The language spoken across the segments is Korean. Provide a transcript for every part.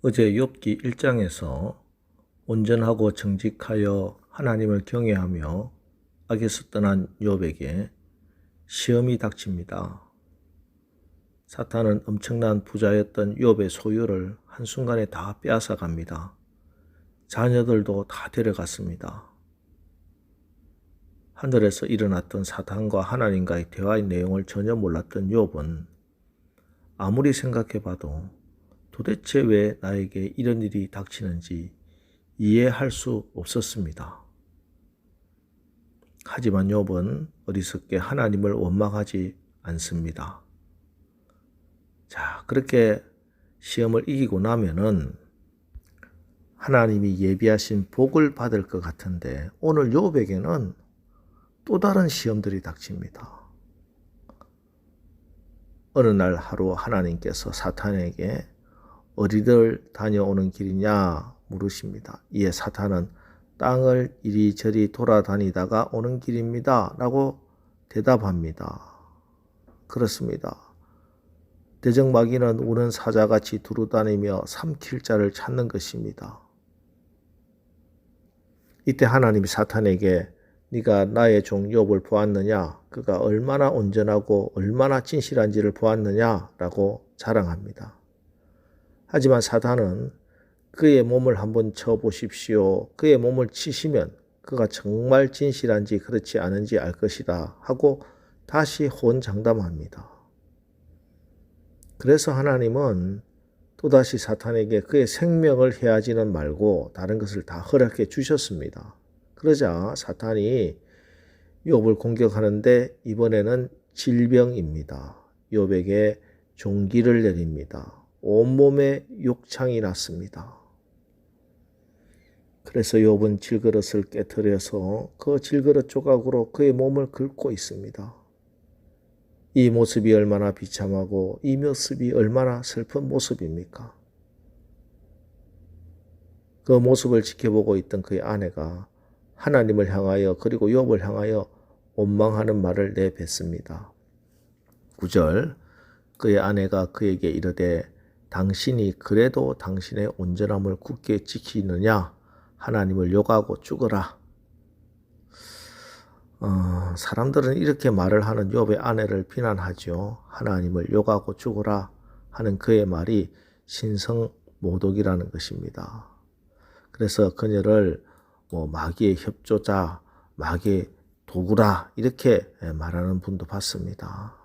어제 욥기 1장에서 온전하고 정직하여 하나님을 경외하며 악에서 떠난 욥에게 시험이 닥칩니다. 사탄은 엄청난 부자였던 욥의 소유를 한순간에 다 빼앗아 갑니다. 자녀들도 다 데려갔습니다. 하늘에서 일어났던 사탄과 하나님과의 대화의 내용을 전혀 몰랐던 욥은 아무리 생각해봐도 도대체 왜 나에게 이런 일이 닥치는지 이해할 수 없었습니다. 하지만 욥은 어리석게 하나님을 원망하지 않습니다. 자, 그렇게 시험을 이기고 나면은 하나님이 예비하신 복을 받을 것 같은데 오늘 욥에게는 또 다른 시험들이 닥칩니다. 어느 날 하루 하나님께서 사탄에게 어디를 다녀오는 길이냐 물으십니다. 이에 사탄은 땅을 이리저리 돌아다니다가 오는 길입니다 라고 대답합니다. 그렇습니다. 대적마귀는 우는 사자같이 두루다니며 삼킬 자를 찾는 것입니다. 이때 하나님이 사탄에게 네가 나의 종 욥을 보았느냐? 그가 얼마나 온전하고 얼마나 진실한지를 보았느냐? 라고 자랑합니다. 하지만 사탄은 그의 몸을 한번 쳐보십시오. 그의 몸을 치시면 그가 정말 진실한지 그렇지 않은지 알 것이다 하고 다시 호언장담합니다. 그래서 하나님은 또다시 사탄에게 그의 생명을 해하지는 말고 다른 것을 다 허락해 주셨습니다. 그러자 사탄이 욥을 공격하는데 이번에는 질병입니다. 욥에게 종기를 내립니다. 온몸에 욕창이 났습니다. 그래서 욥은 질그릇을 깨트려서 그 질그릇 조각으로 그의 몸을 긁고 있습니다. 이 모습이 얼마나 비참하고 이 모습이 얼마나 슬픈 모습입니까? 그 모습을 지켜보고 있던 그의 아내가 하나님을 향하여 그리고 욥을 향하여 원망하는 말을 내뱉습니다. 9절 그의 아내가 그에게 이르되 당신이 그래도 당신의 온전함을 굳게 지키느냐? 하나님을 욕하고 죽어라. 사람들은 이렇게 말을 하는 욥의 아내를 비난하죠. 하나님을 욕하고 죽어라 하는 그의 말이 신성모독이라는 것입니다. 그래서 그녀를 마귀의 협조자, 마귀의 도구라 이렇게 말하는 분도 봤습니다.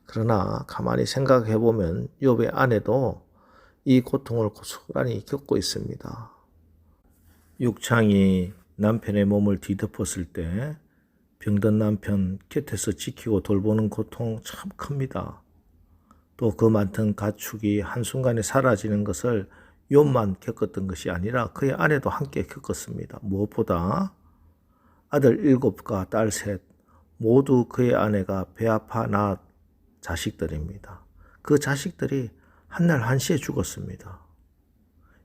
그러나 가만히 생각해 보면 욥의 아내도 이 고통을 고스란히 겪고 있습니다. 욕창이 남편의 몸을 뒤덮었을 때 병든 남편 곁에서 지키고 돌보는 고통 참 큽니다. 또 그 많던 가축이 한순간에 사라지는 것을 욥만 겪었던 것이 아니라 그의 아내도 함께 겪었습니다. 무엇보다 아들 7과 딸 3 모두 그의 아내가 배 아파 낳은 자식들입니다. 그 자식들이 한날 한시에 죽었습니다.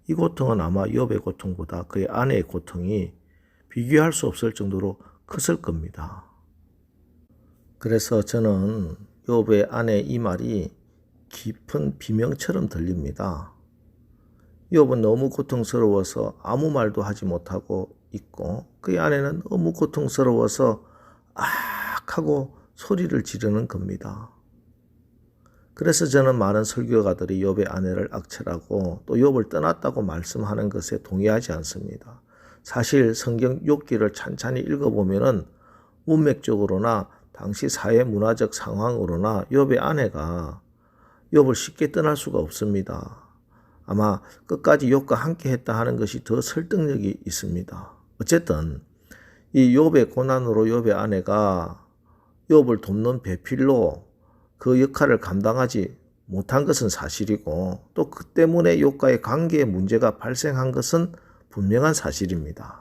이 고통은 아마 욥의 고통보다 그의 아내의 고통이 비교할 수 없을 정도로 컸을 겁니다. 그래서 저는 욥의 아내의 이 말이 깊은 비명처럼 들립니다. 욥은 너무 고통스러워서 아무 말도 하지 못하고 있고 그의 아내는 너무 고통스러워서 악 하고 소리를 지르는 겁니다. 그래서 저는 많은 설교가들이 욥의 아내를 악취라고 또 욥을 떠났다고 말씀하는 것에 동의하지 않습니다. 사실 성경 욥기를 찬찬히 읽어보면은 문맥적으로나 당시 사회 문화적 상황으로나 욥의 아내가 욥을 쉽게 떠날 수가 없습니다. 아마 끝까지 욥과 함께 했다 하는 것이 더 설득력이 있습니다. 어쨌든 이 욥의 고난으로 욥의 아내가 욥을 돕는 배필로 그 역할을 감당하지 못한 것은 사실이고 또 그 때문에 욥과의 관계에 문제가 발생한 것은 분명한 사실입니다.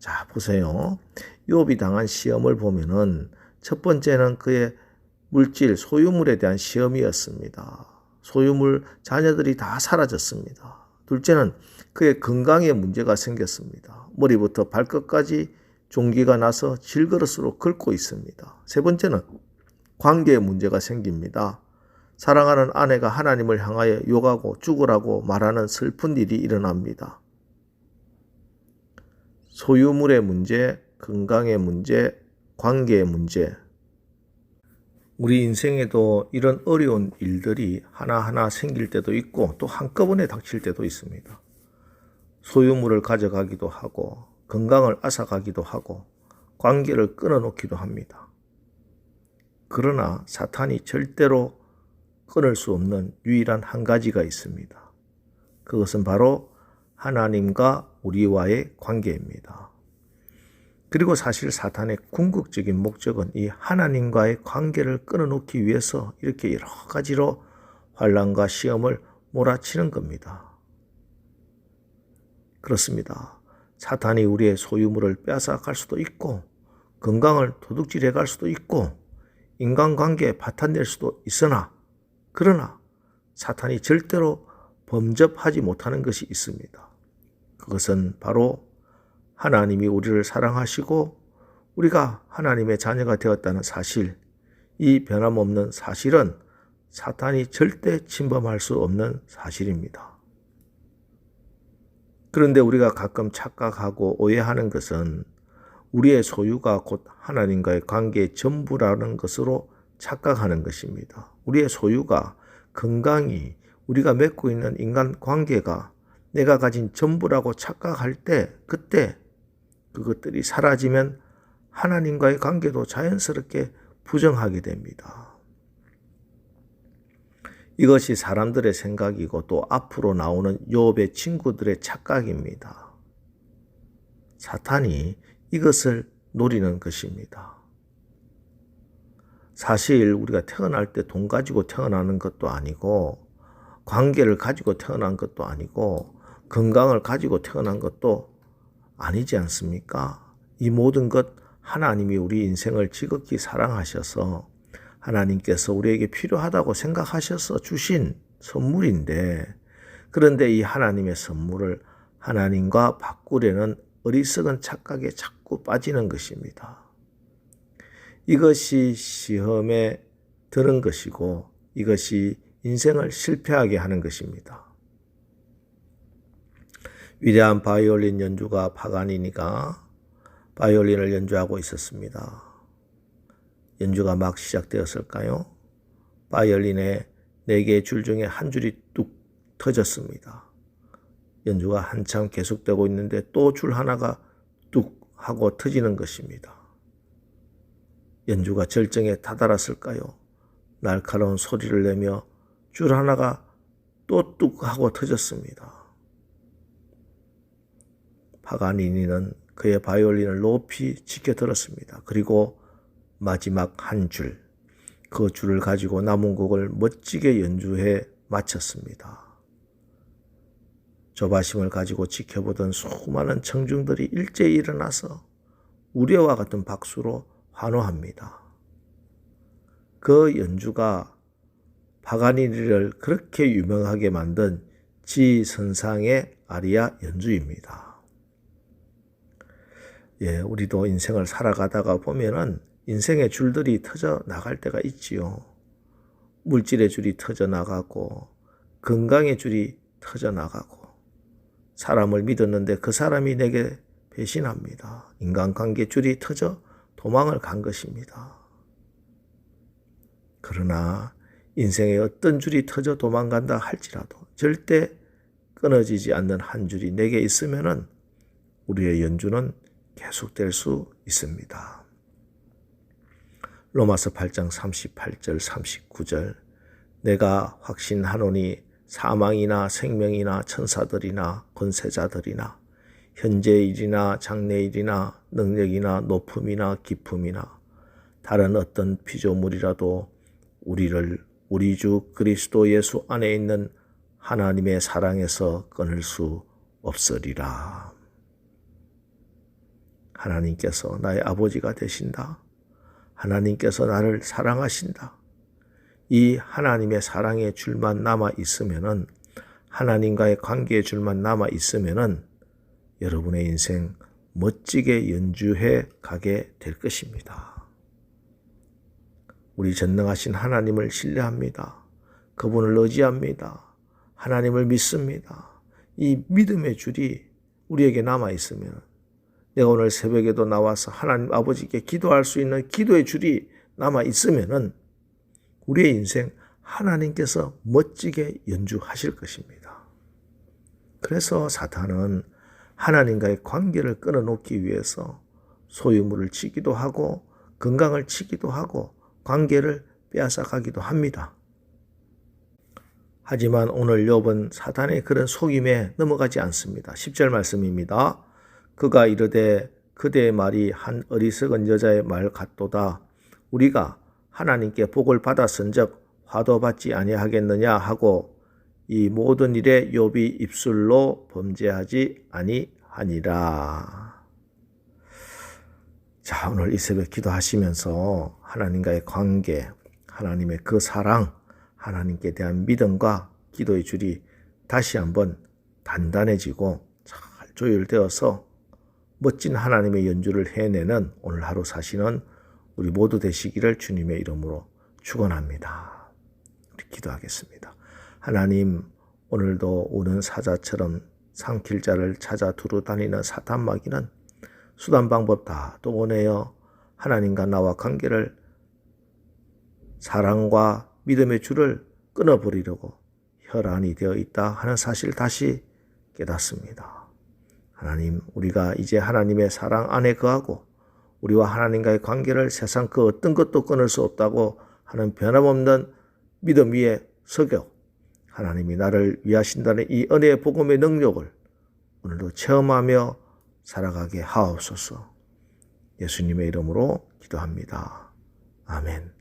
자, 보세요. 욥이 당한 시험을 보면은 첫 번째는 그의 물질, 소유물에 대한 시험이었습니다. 소유물, 자녀들이 다 사라졌습니다. 둘째는 그의 건강에 문제가 생겼습니다. 머리부터 발끝까지 종기가 나서 질그릇으로 긁고 있습니다. 세 번째는 관계에 문제가 생깁니다. 사랑하는 아내가 하나님을 향하여 욕하고 죽으라고 말하는 슬픈 일이 일어납니다. 소유물의 문제, 건강의 문제, 관계의 문제. 우리 인생에도 이런 어려운 일들이 하나하나 생길 때도 있고 또 한꺼번에 닥칠 때도 있습니다. 소유물을 가져가기도 하고 건강을 앗아가기도 하고 관계를 끊어놓기도 합니다. 그러나 사탄이 절대로 끊을 수 없는 유일한 한 가지가 있습니다. 그것은 바로 하나님과 우리와의 관계입니다. 그리고 사실 사탄의 궁극적인 목적은 이 하나님과의 관계를 끊어놓기 위해서 이렇게 여러 가지로 환난과 시험을 몰아치는 겁니다. 그렇습니다. 사탄이 우리의 소유물을 빼앗아갈 수도 있고 건강을 도둑질해 갈 수도 있고 인간관계에 파탄낼 수도 있으나 그러나 사탄이 절대로 범접하지 못하는 것이 있습니다. 그것은 바로 하나님이 우리를 사랑하시고 우리가 하나님의 자녀가 되었다는 사실, 이 변함없는 사실은 사탄이 절대 침범할 수 없는 사실입니다. 그런데 우리가 가끔 착각하고 오해하는 것은 우리의 소유가 곧 하나님과의 관계의 전부라는 것으로 착각하는 것입니다. 우리의 소유가, 건강이, 우리가 맺고 있는 인간관계가 내가 가진 전부라고 착각할 때 그때 그것들이 사라지면 하나님과의 관계도 자연스럽게 부정하게 됩니다. 이것이 사람들의 생각이고 또 앞으로 나오는 욥의 친구들의 착각입니다. 사탄이 이것을 노리는 것입니다. 사실 우리가 태어날 때 돈 가지고 태어나는 것도 아니고 관계를 가지고 태어난 것도 아니고 건강을 가지고 태어난 것도 아니지 않습니까? 이 모든 것 하나님이 우리 인생을 지극히 사랑하셔서 하나님께서 우리에게 필요하다고 생각하셔서 주신 선물인데 그런데 이 하나님의 선물을 하나님과 바꾸려는 어리석은 착각에 자꾸 빠지는 것입니다. 이것이 시험에 드는 것이고 이것이 인생을 실패하게 하는 것입니다. 위대한 바이올린 연주가 파가니니가 바이올린을 연주하고 있었습니다. 연주가 막 시작되었을까요? 바이올린의 4개의 줄 중에 한 줄이 뚝 터졌습니다. 연주가 한참 계속되고 있는데 또 줄 하나가 뚝 하고 터지는 것입니다. 연주가 절정에 다다랐을까요? 날카로운 소리를 내며 줄 하나가 또 뚝 하고 터졌습니다. 파가니니는 그의 바이올린을 높이 지켜들었습니다. 그리고 마지막 한 줄, 그 줄을 가지고 남은 곡을 멋지게 연주해 마쳤습니다. 조바심을 가지고 지켜보던 수많은 청중들이 일제히 일어나서 우레와 같은 박수로 환호합니다. 그 연주가 파가니니를 그렇게 유명하게 만든 지선상의 아리아 연주입니다. 우리도 인생을 살아가다가 보면은 인생의 줄들이 터져 나갈 때가 있지요. 물질의 줄이 터져 나가고 건강의 줄이 터져 나가고 사람을 믿었는데 그 사람이 내게 배신합니다. 인간관계 줄이 터져 도망을 간 것입니다. 그러나 인생의 어떤 줄이 터져 도망간다 할지라도 절대 끊어지지 않는 한 줄이 내게 있으면은 우리의 연주는 계속될 수 있습니다. 로마서 8장 38절 39절 내가 확신하노니 사망이나 생명이나 천사들이나 권세자들이나 현재일이나 장래일이나 능력이나 높음이나 깊음이나 다른 어떤 피조물이라도 우리를 우리 주 그리스도 예수 안에 있는 하나님의 사랑에서 끊을 수 없으리라. 하나님께서 나의 아버지가 되신다. 하나님께서 나를 사랑하신다. 이 하나님의 사랑의 줄만 남아 있으면은 하나님과의 관계의 줄만 남아 있으면은 여러분의 인생 멋지게 연주해 가게 될 것입니다. 우리 전능하신 하나님을 신뢰합니다. 그분을 의지합니다. 하나님을 믿습니다. 이 믿음의 줄이 우리에게 남아 있으면, 내가 오늘 새벽에도 나와서 하나님 아버지께 기도할 수 있는 기도의 줄이 남아 있으면은 우리의 인생 하나님께서 멋지게 연주하실 것입니다. 그래서 사탄은 하나님과의 관계를 끊어놓기 위해서 소유물을 치기도 하고 건강을 치기도 하고 관계를 빼앗아가기도 합니다. 하지만 오늘 욥은 사탄의 그런 속임에 넘어가지 않습니다. 10절 말씀입니다. 그가 이르되 그대의 말이 한 어리석은 여자의 말 같도다. 우리가 하나님께 복을 받았은즉 화도 받지 아니하겠느냐 하고 이 모든 일에 욥이 입술로 범죄하지 아니하니라. 자, 오늘 이 새벽 기도하시면서 하나님과의 관계, 하나님의 그 사랑, 하나님께 대한 믿음과 기도의 줄이 다시 한번 단단해지고 잘 조율되어서 멋진 하나님의 연주를 해내는 오늘 하루 사시는 우리 모두 되시기를 주님의 이름으로 축원합니다. 우리 기도하겠습니다. 하나님, 오늘도 우는 사자처럼 삼킬 자를 찾아 두루 다니는 사탄 마귀는 수단 방법 다 동원하여 하나님과 나와 관계를, 사랑과 믿음의 줄을 끊어버리려고 혈안이 되어 있다 하는 사실을 다시 깨닫습니다. 하나님, 우리가 이제 하나님의 사랑 안에 거하고 우리와 하나님과의 관계를 세상 그 어떤 것도 끊을 수 없다고 하는 변함없는 믿음 위에 서겨 하나님이 나를 위하신다는 이 은혜의 복음의 능력을 오늘도 체험하며 살아가게 하옵소서. 예수님의 이름으로 기도합니다. 아멘.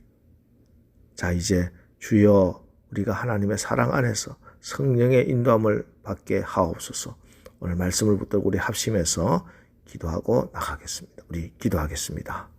자, 이제 주여 우리가 하나님의 사랑 안에서 성령의 인도함을 받게 하옵소서. 오늘 말씀을 붙들고 우리 합심해서 기도하고 나가겠습니다. 우리 기도하겠습니다.